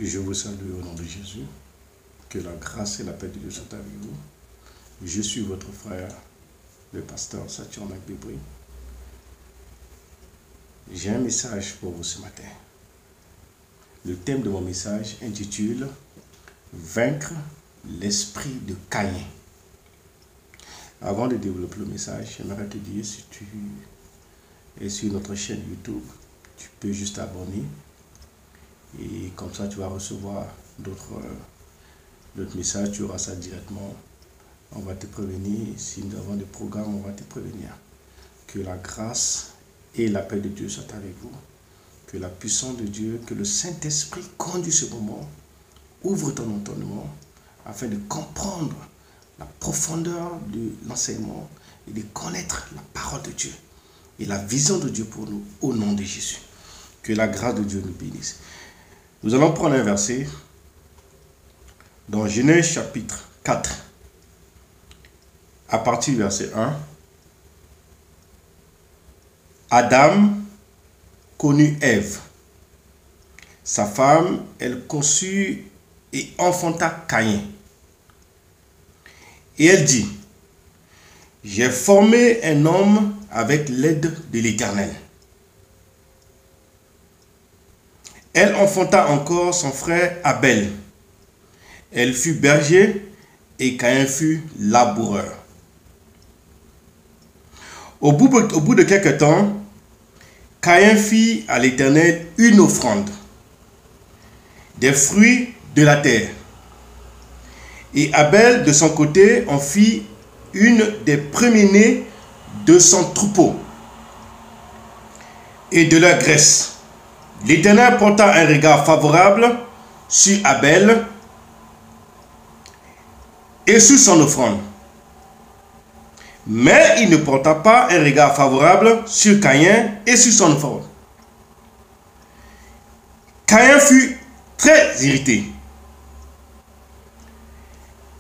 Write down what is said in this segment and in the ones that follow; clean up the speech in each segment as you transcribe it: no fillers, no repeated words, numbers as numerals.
Je vous salue au nom de Jésus. Que la grâce et la paix de Dieu soient avec vous. Je suis votre frère, le pasteur Saturne Bébri. J'ai un message pour vous ce matin. Le thème de mon message intitule « Vaincre l'esprit de Caïn ». Avant de développer le message, j'aimerais te dire, si tu es sur notre chaîne YouTube, tu peux juste t'abonner. Et comme ça, tu vas recevoir d'autres messages, tu auras ça directement. On va te prévenir. Si nous avons des programmes, on va te prévenir. Que la grâce et la paix de Dieu soient avec vous. Que la puissance de Dieu, que le Saint-Esprit conduit ce moment, ouvre ton entendement afin de comprendre la profondeur de l'enseignement et de connaître la parole de Dieu et la vision de Dieu pour nous au nom de Jésus. Que la grâce de Dieu nous bénisse. Nous allons prendre un verset dans Genèse chapitre 4 à partir du verset 1. Adam connut Ève. Sa femme, elle conçut et enfanta Caïn. Et elle dit, « J'ai formé un homme avec l'aide de l'Éternel. » Elle enfanta encore son frère Abel. Elle fut berger et Caïn fut laboureur. Au bout de quelque temps, Caïn fit à l'Éternel une offrande, des fruits de la terre. Et Abel, de son côté, en fit une des premiers-nés de son troupeau et de la graisse. L'Éternel porta un regard favorable sur Abel et sur son offrande. Mais il ne porta pas un regard favorable sur Caïn et sur son offrande. Caïn fut très irrité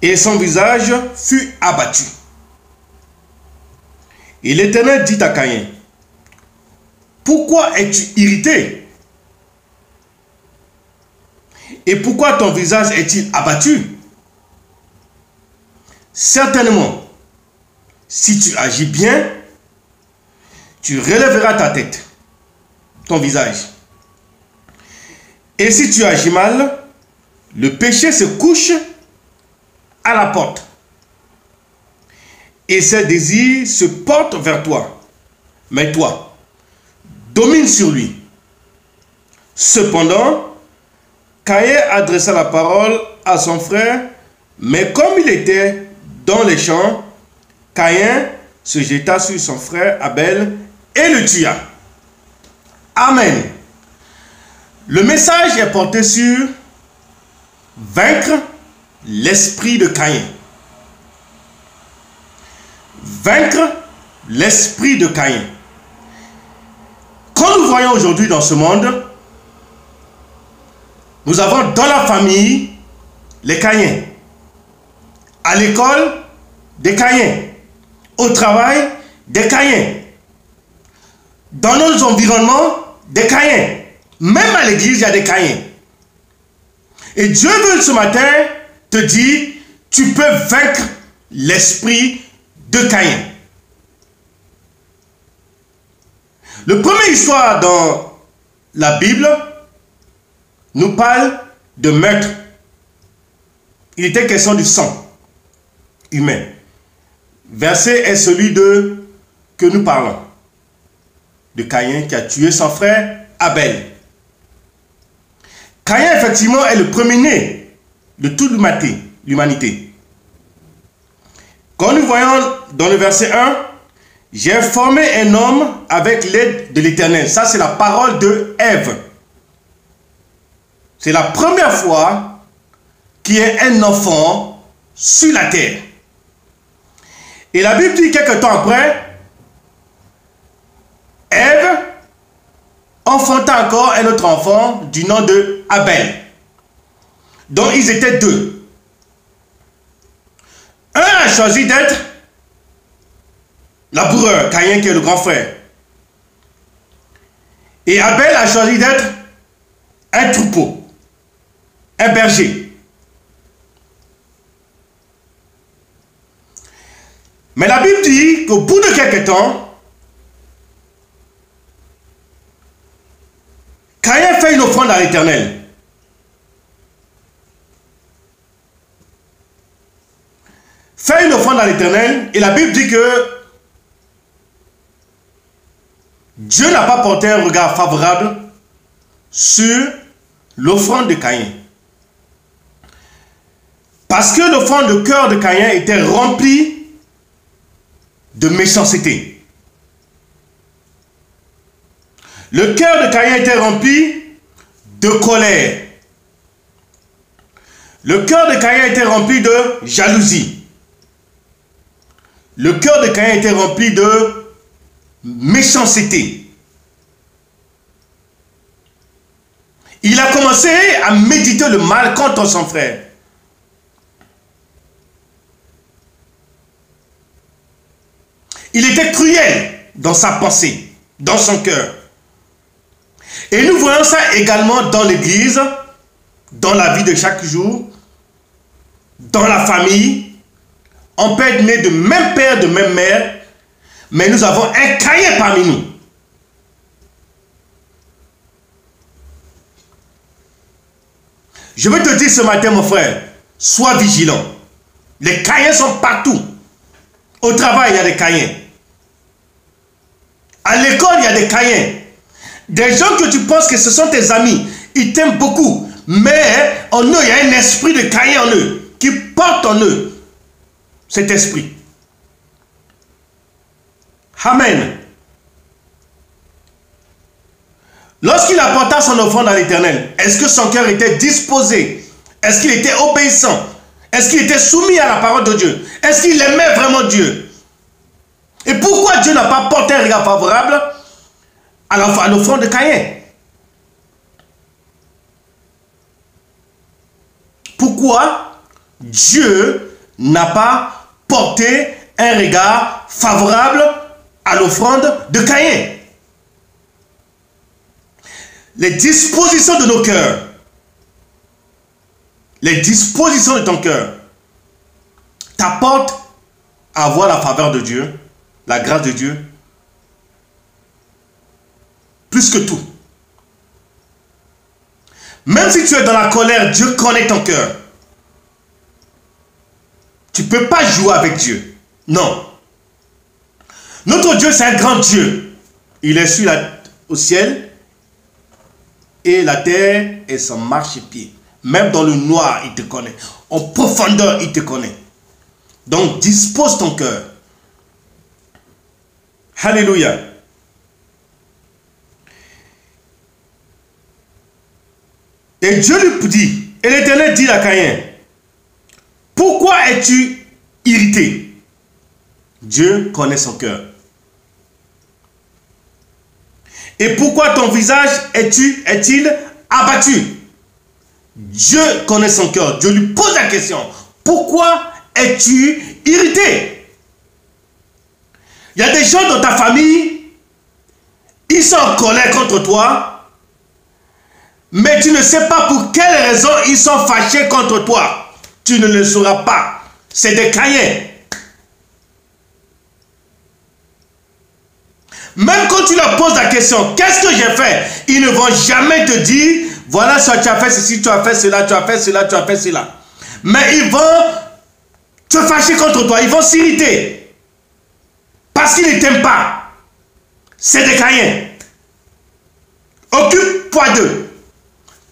et son visage fut abattu. Et l'Éternel dit à Caïn, « Pourquoi es-tu irrité? Et pourquoi ton visage est-il abattu? Certainement, si tu agis bien, tu relèveras ta tête, ton visage. Et si tu agis mal, le péché se couche à la porte. Et ses désirs se portent vers toi. Mais toi, domine sur lui. » Cependant, Caïn adressa la parole à son frère, mais comme il était dans les champs, Caïn se jeta sur son frère Abel et le tua. Amen. Le message est porté sur vaincre l'esprit de Caïn. Vaincre l'esprit de Caïn. Quand nous voyons aujourd'hui dans ce monde, nous avons dans la famille les Caïns, à l'école des Caïns, au travail des Caïns, dans nos environnements des Caïns, même à l'église il y a des Caïns. Et Dieu veut ce matin te dire, tu peux vaincre l'esprit de Caïn. Le premier histoire dans la Bible nous parle de meurtre. Il était question du sang humain. Verset est celui que nous parlons. De Caïn qui a tué son frère Abel. Caïn effectivement est le premier-né de toute l'humanité. Quand nous voyons dans le verset 1, j'ai formé un homme avec l'aide de l'Éternel. Ça c'est la parole de Ève. C'est la première fois qu'il y a un enfant sur la terre. Et la Bible dit quelques temps après, Ève enfanta encore un autre enfant du nom de Abel. Donc ils étaient deux. Un a choisi d'être laboureur, Caïn qui est le grand frère. Et Abel a choisi d'être un troupeau. un berger. Mais la Bible dit qu'au bout de quelques temps, Caïn fait une offrande à l'Éternel. Fait une offrande à l'Éternel, et la Bible dit que Dieu n'a pas porté un regard favorable sur l'offrande de Caïn. Parce que l'offrande de cœur de Caïn était remplie de méchanceté. Le cœur de Caïn était rempli de colère. Le cœur de Caïn était rempli de jalousie. Le cœur de Caïn était rempli de méchanceté. Il a commencé à méditer le mal contre son frère. Il était cruel dans sa pensée, dans son cœur. Et nous voyons ça également dans l'église, dans la vie de chaque jour, dans la famille. On peut être né de même père, de même mère, mais nous avons un Caïn parmi nous. Je veux te dire ce matin, mon frère, sois vigilant. Les Caïns sont partout. Au travail, il y a des Caïns. À l'école, il y a des Caïns. Des gens que tu penses que ce sont tes amis, ils t'aiment beaucoup, mais en eux, il y a un esprit de Caïn en eux, qui porte en eux cet esprit. Amen. Lorsqu'il apporta son offrande à l'Éternel, est-ce que son cœur était disposé? Est-ce qu'il était obéissant? Est-ce qu'il était soumis à la parole de Dieu? Est-ce qu'il aimait vraiment Dieu? Et pourquoi Dieu n'a pas porté un regard favorable à l'offrande de Caïn? Pourquoi Dieu n'a pas porté un regard favorable à l'offrande de Caïn? Les dispositions de nos cœurs, les dispositions de ton cœur t'apportent à avoir la faveur de Dieu, la grâce de Dieu, plus que tout. Même si tu es dans la colère, Dieu connaît ton cœur. Tu ne peux pas jouer avec Dieu. Non. Notre Dieu, c'est un grand Dieu. Il est sur au ciel et la terre est son marchepied. Même dans le noir, il te connaît. En profondeur, il te connaît. Donc, dispose ton cœur. Alléluia. Et Dieu lui dit, et l'Éternel dit à Caïn, pourquoi es-tu irrité? Dieu connaît son cœur. Et pourquoi ton visage est-il abattu? Dieu connaît son cœur. Dieu lui pose la question. Pourquoi es-tu irrité? Il y a des gens dans ta famille, ils sont en colère contre toi, mais tu ne sais pas pour quelle raison ils sont fâchés contre toi. Tu ne le sauras pas. C'est des Caïns. Même quand tu leur poses la question, qu'est-ce que j'ai fait? Ils ne vont jamais te dire, voilà, soit tu as fait ceci, tu as fait cela, tu as fait cela, tu as fait cela. Mais ils vont te fâcher contre toi, ils vont s'irriter. Parce qu'ils ne t'aiment pas. C'est des Caïns. Occupe-toi d'eux.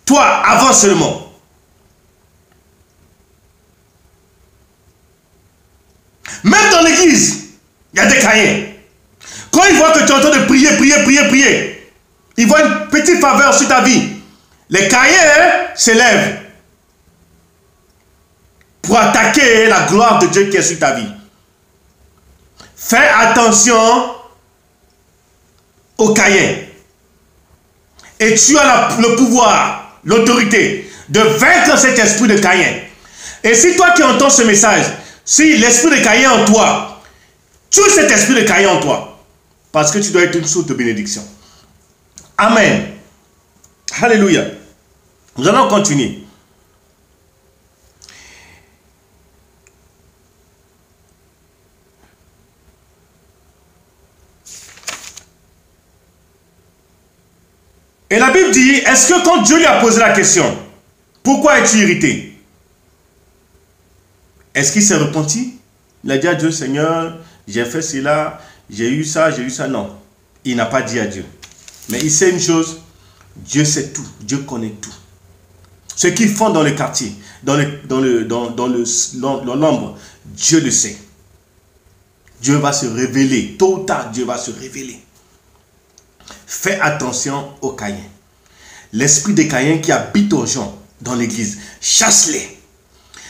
Toi, avance seulement. Même dans l'église, il y a des Caïns. Quand ils voient que tu es en train de prier, ils voient une petite faveur sur ta vie. Les Caïns s'élèvent pour attaquer la gloire de Dieu qui est sur ta vie. Fais attention aux Caïns. Et tu as le pouvoir, l'autorité de vaincre cet esprit de Caïn. Et si toi qui entends ce message, si l'esprit de Caïn en toi, tue cet esprit de Caïn en toi. Parce que tu dois être une source de bénédiction. Amen. Alléluia. Nous allons continuer. Et la Bible dit, est-ce que quand Dieu lui a posé la question, pourquoi es-tu irrité? Est-ce qu'il s'est repenti? Il a dit à Dieu, Seigneur, j'ai fait cela, j'ai eu ça, non. Il n'a pas dit à Dieu. Mais il sait une chose, Dieu sait tout, Dieu connaît tout. Ce qu'ils font dans le quartier, dans l'ombre, Dieu le sait. Dieu va se révéler, tôt ou tard, Dieu va se révéler. Fais attention aux Caïns. L'esprit des Caïns qui habite aux gens dans l'église, chasse-les.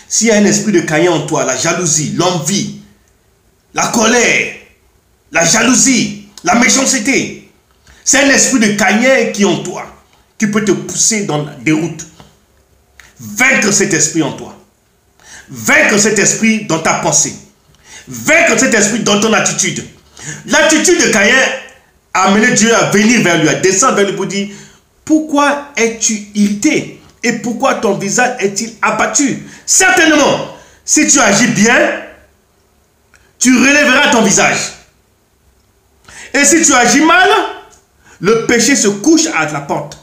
S'il y a un esprit de Caïn en toi, la jalousie, l'envie, la colère, la jalousie, la méchanceté, c'est un esprit de Caïn qui est en toi, qui peut te pousser dans des routes. Vaincre cet esprit en toi. Vaincre cet esprit dans ta pensée. Vaincre cet esprit dans ton attitude. L'attitude de Caïn a amené Dieu à venir vers lui, à descendre vers lui pour dire, pourquoi es-tu irrité? Et pourquoi ton visage est-il abattu? Certainement, si tu agis bien, tu relèveras ton visage. Et si tu agis mal, le péché se couche à la porte.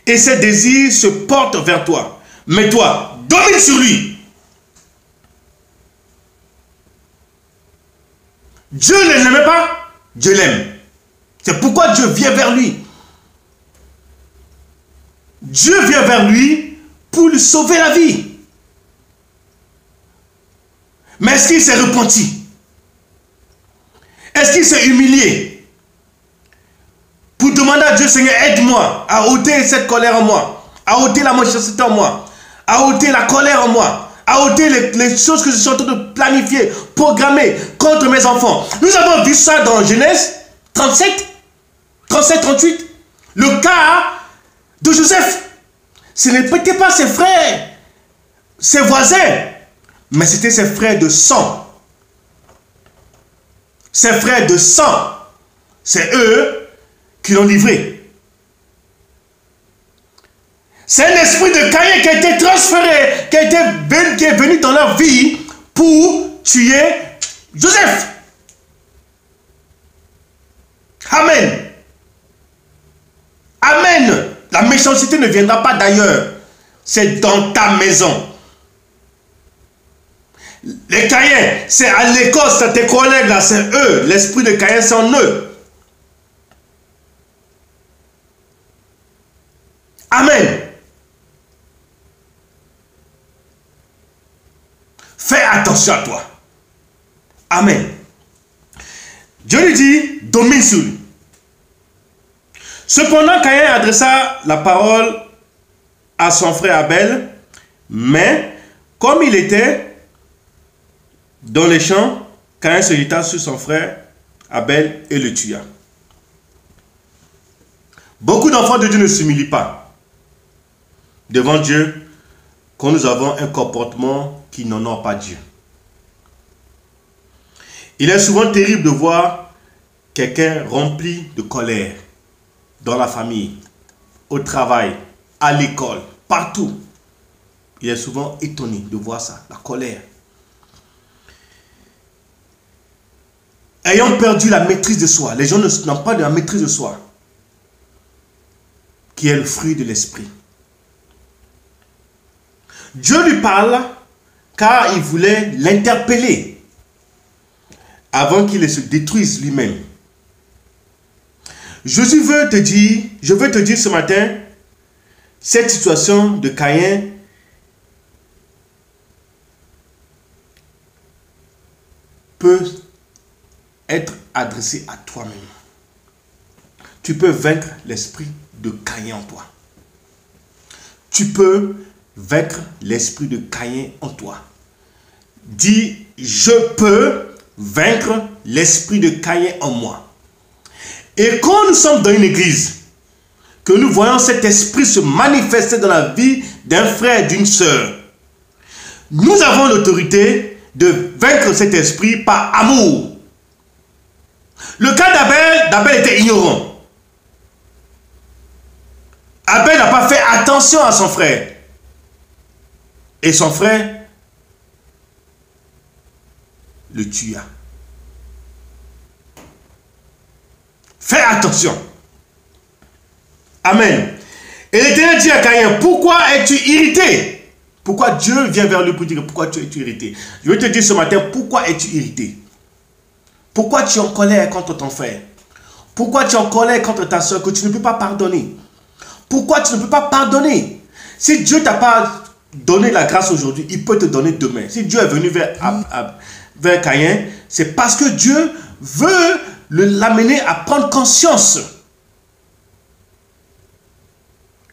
Et ses désirs se portent vers toi. Mais toi, domine sur lui. Dieu ne l'aimait pas, Dieu l'aime. C'est pourquoi Dieu vient vers lui. Dieu vient vers lui pour lui sauver la vie. Mais est-ce qu'il s'est repenti? Est-ce qu'il s'est humilié? Pour demander à Dieu, Seigneur, aide-moi à ôter cette colère en moi, à ôter la méchanceté en moi, à ôter la colère en moi, à ôter les choses que je suis en train de planifier, programmer contre mes enfants. Nous avons vu ça dans Genèse 37, 38. Le cas de Joseph. Ce n'était pas ses frères, ses voisins, mais c'était ses frères de sang. Ses frères de sang. C'est eux qui l'ont livré. C'est un esprit de Caïn qui a été transféré, qui est venu dans leur vie pour tuer Joseph. Amen. Amen. La méchanceté ne viendra pas d'ailleurs. C'est dans ta maison. Les Caïns, c'est à l'école, c'est tes collègues là, c'est eux. L'esprit de Caïn, c'est en eux. Amen. Fais attention à toi. Amen. Dieu lui dit, domine sur lui. Cependant, Caïn adressa la parole à son frère Abel, mais comme il était dans les champs, Caïn se jeta sur son frère Abel et le tua. Beaucoup d'enfants de Dieu ne s'humilient pas devant Dieu quand nous avons un comportement qui n'honore pas Dieu. Il est souvent terrible de voir quelqu'un rempli de colère dans la famille, au travail, à l'école, partout. Il est souvent étonné de voir ça, la colère. Ayant perdu la maîtrise de soi, les gens n'ont pas de la maîtrise de soi, qui est le fruit de l'esprit. Dieu lui parle car il voulait l'interpeller avant qu'il ne se détruise lui-même. Je veux te dire ce matin, cette situation de Caïn peut être adressée à toi-même. Tu peux vaincre l'esprit de Caïn en toi. Tu peux vaincre l'esprit de Caïn en toi. Dis, je peux vaincre l'esprit de Caïn en moi. Et quand nous sommes dans une église, que nous voyons cet esprit se manifester dans la vie d'un frère, d'une sœur, nous avons l'autorité de vaincre cet esprit par amour. Le cas d'Abel était ignorant. Abel n'a pas fait attention à son frère. Et son frère le tua. Fais attention. Amen. Et l'Éternel dit à Caïn, pourquoi es-tu irrité? Pourquoi Dieu vient vers lui pour dire, pourquoi tu es irrité? Je vais te dire ce matin, pourquoi es-tu irrité? Pourquoi tu es en colère contre ton frère? Pourquoi tu es en colère contre ta soeur que tu ne peux pas pardonner? Pourquoi tu ne peux pas pardonner? Si Dieu ne t'a pas donné la grâce aujourd'hui, il peut te donner demain. Si Dieu est venu vers Caïn, c'est parce que Dieu veut l'amener à prendre conscience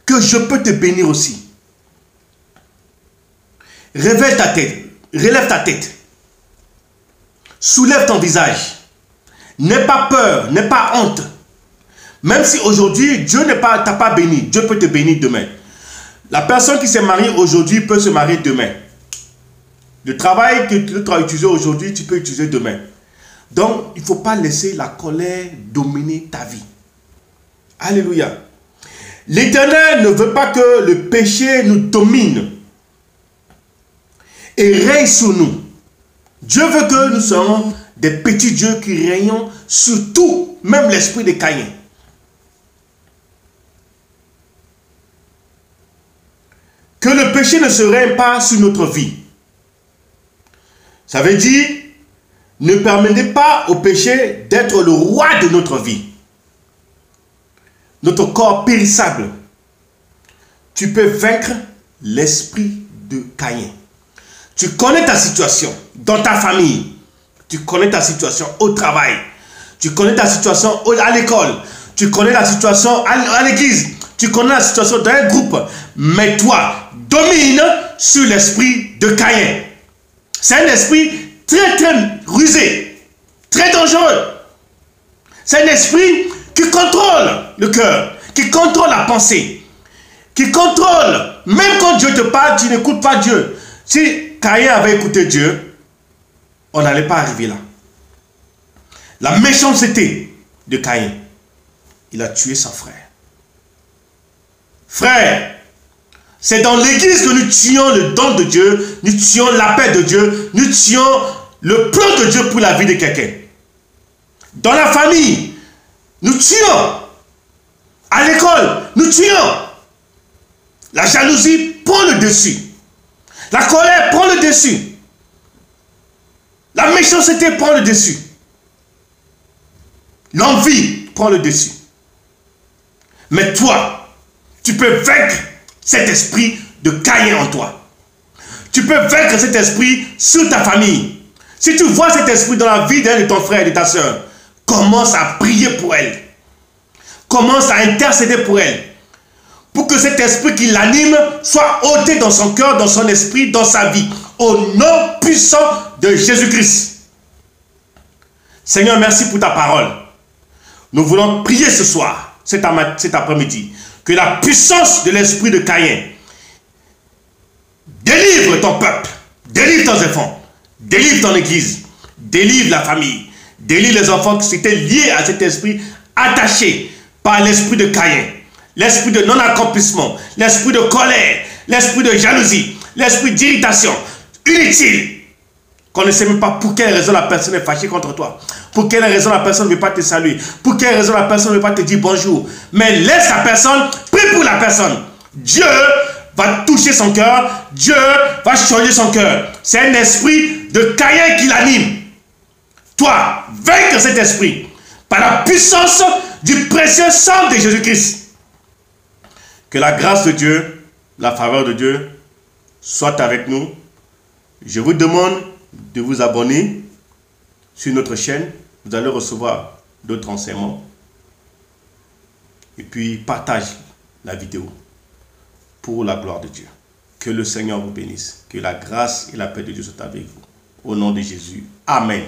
que je peux te bénir aussi. Révèle ta tête, relève ta tête, soulève ton visage. N'aie pas peur, n'aie pas honte. Même si aujourd'hui, Dieu ne t'a pas béni, Dieu peut te bénir demain. La personne qui s'est mariée aujourd'hui peut se marier demain. Le travail que tu dois utiliser aujourd'hui, tu peux utiliser demain. Donc, il ne faut pas laisser la colère dominer ta vie. Alléluia. L'Éternel ne veut pas que le péché nous domine et règne sur nous. Dieu veut que nous soyons des petits dieux qui régnent sur tout, même l'esprit de Caïn. Que le péché ne se règne pas sur notre vie. Ça veut dire, ne permettez pas au péché d'être le roi de notre vie. Notre corps périssable. Tu peux vaincre l'esprit de Caïn. Tu connais ta situation dans ta famille. Tu connais ta situation au travail. Tu connais ta situation à l'école. Tu connais la situation à l'église. Tu connais la situation dans un groupe. Mais toi, domine sur l'esprit de Caïn. C'est un esprit très rusé, très dangereux. C'est un esprit qui contrôle le cœur, qui contrôle la pensée, qui contrôle, même quand Dieu te parle, tu n'écoutes pas Dieu. Si Caïn avait écouté Dieu, on n'allait pas arriver là. La méchanceté de Caïn, il a tué son frère. Frère, c'est dans l'église que nous tuons le don de Dieu, nous tuons la paix de Dieu, nous tuons le plan de Dieu pour la vie de quelqu'un. Dans la famille, nous tuons. À l'école, nous tuons. La jalousie prend le dessus. La colère prend le dessus. La méchanceté prend le dessus. L'envie prend le dessus. Mais toi, tu peux vaincre cet esprit de Caïn en toi. Tu peux vaincre cet esprit sur ta famille. Si tu vois cet esprit dans la vie d'un de ton frère et de ta soeur, commence à prier pour elle. Commence à intercéder pour elle. Pour que cet esprit qui l'anime soit ôté dans son cœur, dans son esprit, dans sa vie. Au nom puissant de Jésus-Christ. Seigneur, merci pour ta parole. Nous voulons prier ce soir, cet après-midi, que la puissance de l'esprit de Caïn délivre ton peuple, délivre tes enfants, délivre ton église, délivre la famille, délivre les enfants qui étaient liés à cet esprit, attachés par l'esprit de Caïn, l'esprit de non-accomplissement, l'esprit de colère, l'esprit de jalousie, l'esprit d'irritation, inutile, qu'on ne sait même pas pour quelle raison la personne est fâchée contre toi, pour quelle raison la personne ne veut pas te saluer, pour quelle raison la personne ne veut pas te dire bonjour. Mais laisse la personne, prie pour la personne. Dieu va toucher son cœur, Dieu va changer son cœur. C'est un esprit de Caïn qui l'anime. Toi, vaincre cet esprit par la puissance du précieux sang de Jésus-Christ. Que la grâce de Dieu, la faveur de Dieu soit avec nous. Je vous demande de vous abonner sur notre chaîne. Vous allez recevoir d'autres enseignements. Et puis, partage la vidéo pour la gloire de Dieu. Que le Seigneur vous bénisse. Que la grâce et la paix de Dieu soient avec vous. Au nom de Jésus. Amen.